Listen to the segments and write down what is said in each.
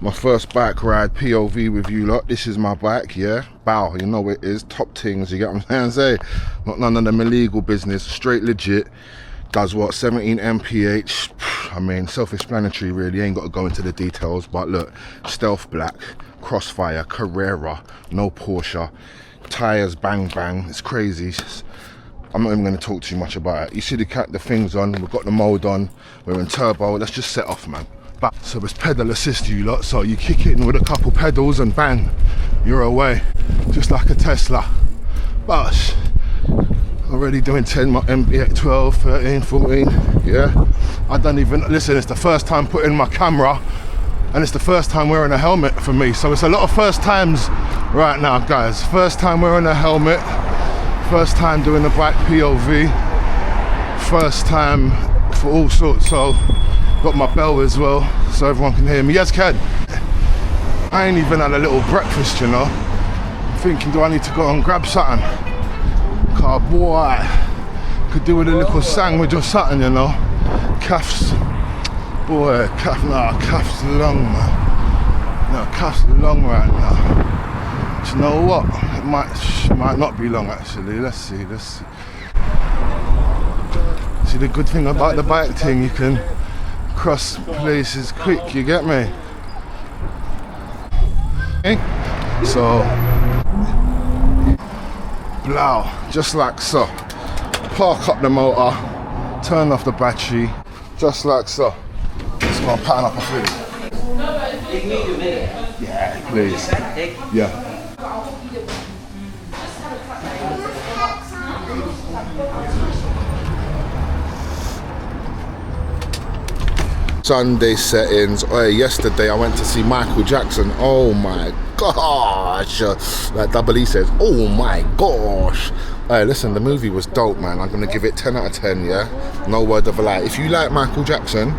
My first bike ride POV with you lot. This is my bike, yeah. Bow, you know what it is. Top things, you get what I'm saying? Not none of them illegal business, straight legit. Does what, 17 mph. I mean, self-explanatory really, ain't got to go into the details, but look, stealth black, crossfire, Carrera, no Porsche, tires bang bang, it's crazy. I'm not even going to talk too much about it. You see the things on, we've got the mode on, we're in turbo, let's just set off, man. So it's pedal assist, you lot, so you kick it in with a couple pedals and bang, you're away, just like a Tesla. But already doing 10 mph, 12, 13, 14, yeah. I don't even, listen, it's the first time putting my camera and it's the first time wearing a helmet for me, so it's a lot of first times right now, guys. First time wearing a helmet, first time doing the bike POV, first time for all sorts, so got my bell as well so everyone can hear me. Yes, Ken? I ain't even had a little breakfast, you know. I'm thinking, do I need to go and grab something? Car boy, could do with a little sandwich or something, you know. Calf's, boy, calf's long, man. No, calf's long right now. Do you know what? It might not be long actually. Let's see. See, the good thing about the bike thing, you can cross places quick, you get me? So, blow, just like so. Park up the motor, turn off the battery, just like so. Just gonna pattern up a food. Yeah, please. Yeah. Sunday settings. Yesterday I went to see Michael Jackson. Oh my gosh, like Double E says, oh my gosh. Listen, the movie was dope, man. I'm gonna give it 10 out of 10, yeah, no word of a lie. If you like Michael Jackson,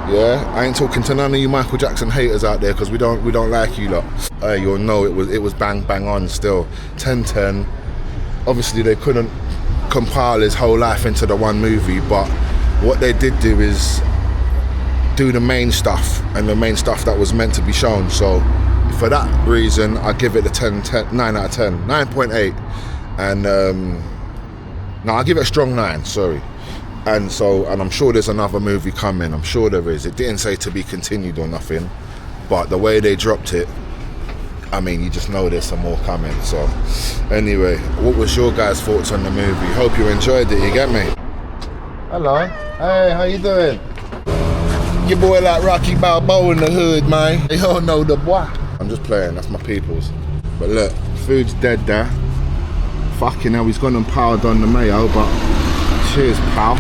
yeah, I ain't talking to none of you Michael Jackson haters out there, because we don't like you lot. You'll know it was bang on still. 10-10. Obviously they couldn't compile his whole life into the one movie, but what they did do is do the main stuff, and the main stuff that was meant to be shown. So for that reason I give it a 9 out of 10, 9.8. And no, I'll give it a strong 9, sorry. And I'm sure there's another movie coming, I'm sure there is. It didn't say to be continued or nothing, but the way they dropped it, I mean, you just know there's some more coming. So anyway, what was your guys' thoughts on the movie? Hope you enjoyed it, you get me? Hello, hey, how you doing? Your boy like Rocky Balboa in the hood, man. They all know the boy. I'm just playing, that's my peoples. But look, food's dead there. Fucking hell, he's gone and piled on the mayo, but cheers, pal.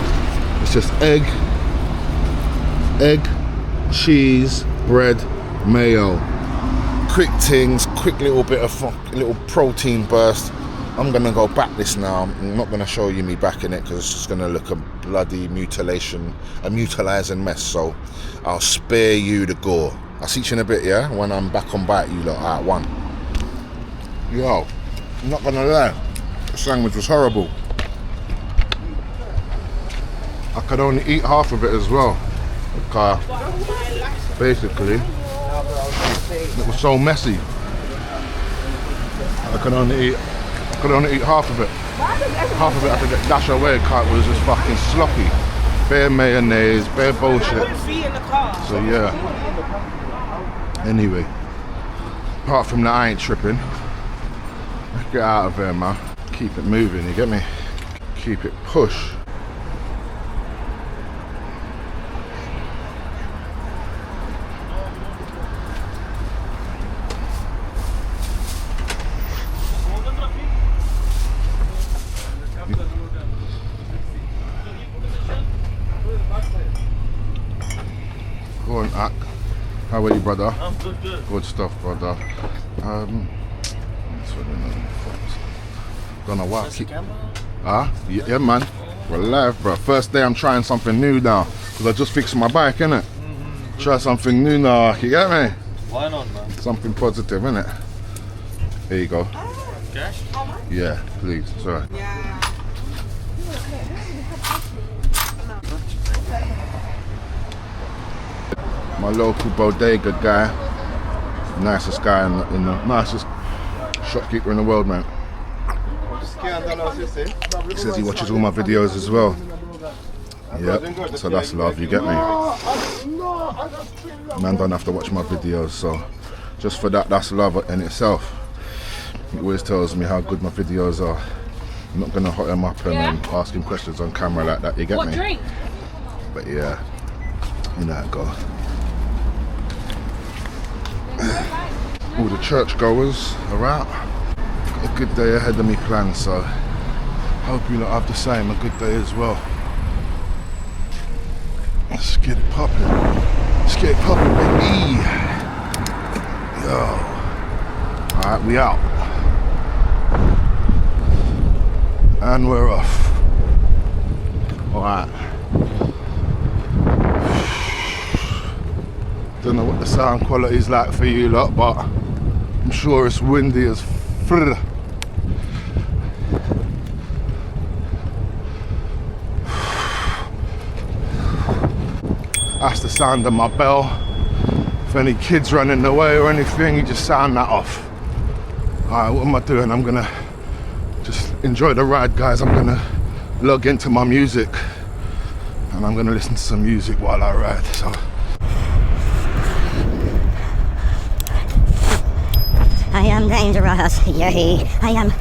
It's just egg, cheese, bread, mayo. Quick things, quick little bit of little protein burst. I'm gonna go back this now. I'm not gonna show you me backing it because it's just gonna look a bloody mutilation, a mutilizing mess. So I'll spare you the gore. I'll see you in a bit, yeah? When I'm back on bite, you lot. Alright, one. Yo, I'm not gonna lie, the sandwich was horrible. I could only eat half of it as well. Because basically, it was so messy. I could only eat half of it. Half of it I had to get dash away because it was just fucking sloppy. Bare mayonnaise, bare bullshit. So yeah. Anyway, apart from that, I ain't tripping. Let's get out of there, man. Keep it moving, you get me? Keep it push. Go on, Ak. How are you, brother? I'm good. Good stuff, brother. Don't know what. Yeah, man. We're live, bro. First day I'm trying something new now, because I just fixed my bike, innit? Try something new now, you get me? Why not, man? Something positive, innit? Here you go. Cash? Yeah, please. Sorry. Yeah. My local bodega guy Nicest guy in the nicest shopkeeper in the world, man. He says he watches all my videos as well. Yep, so that's love, you get me? Man don't have to watch my videos, so just for that, that's love in itself. He always tells me how good my videos are. I'm not gonna hot him up and ask him questions on camera like that, you get me? Drink? But yeah, you know how it goes. All the churchgoers are out. Got a good day ahead of me planned, so hope you lot have the same, a good day as well. Let's get it poppin'. Let's get it poppin', baby. Yo. Alright, we out. And we're off. Alright. Don't know what the sound quality is like for you lot, but I'm sure it's windy as frrr. That's the sound of my bell. If any kids run in the way or anything, you just sound that off. Alright, what am I doing? I'm gonna just enjoy the ride, guys. I'm gonna log into my music and I'm gonna listen to some music while I ride. So I am dangerous, yay, I am.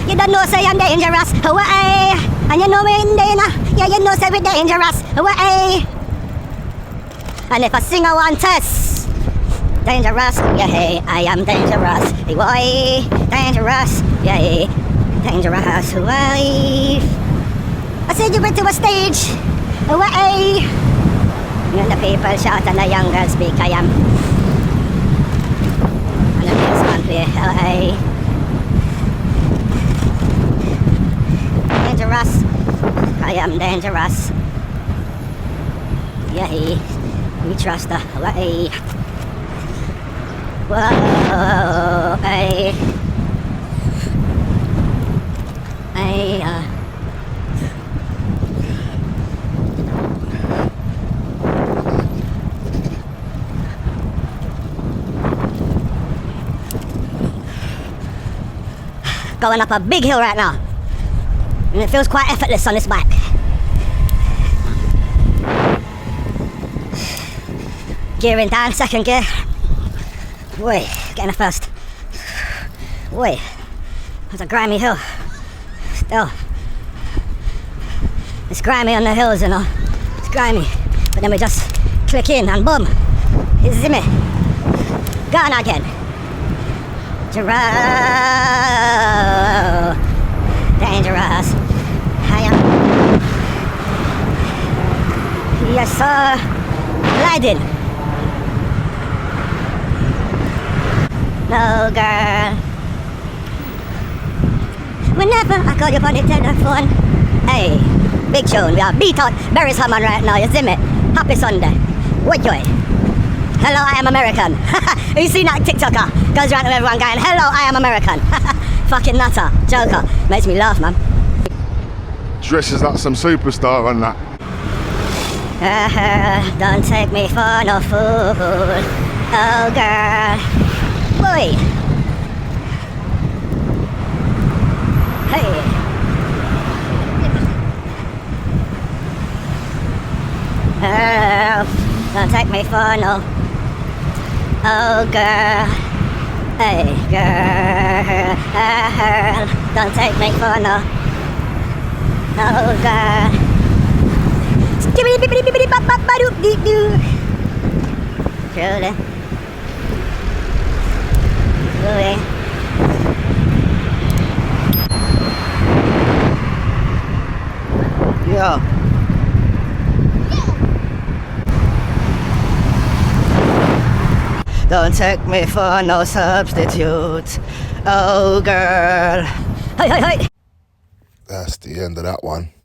You don't know say I'm dangerous, away. And you know me in danger, yeah you know say we dangerous, away. And if I sing I want test. Dangerous, yeah, I am dangerous. Why? Dangerous, yeah, dangerous. Why? I said you went to a stage. Why? And the people shout and the young girls speak. I am. And the bassman play. Why? Dangerous. I am dangerous. Yeah, we trust the way. Whoa, hey. Going up a big hill right now. And it feels quite effortless on this bike. Gearing down, second gear. Wait, getting a first. Wait, that's a grimy hill. Still. It's grimy on the hills, you know. It's grimy. But then we just click in and boom. It's me. Gone again. Dangerous. I am. Yes, sir. Gliding. No, girl. Whenever I call you on the telephone. Hey, big tune. We are beat out Barry's Hammond right now, you see me? Happy Sunday. What joy. Hello, I am American. You see that TikToker? Goes around to everyone going, hello, I am American. Fucking nutter. Joker. Makes me laugh, man. dresses like some superstar on that. Don't take me for no fool. Oh girl. Boy. Hey. Don't take me for no. Oh girl. Hey girl. Don't take me for no. Oh girl. Skibbity bibbity bibbity bop bop ba doop dee doo. Truly. Truly. Yeah. Don't take me for no substitute. Oh girl. Hey, hey, hey. That's the end of that one.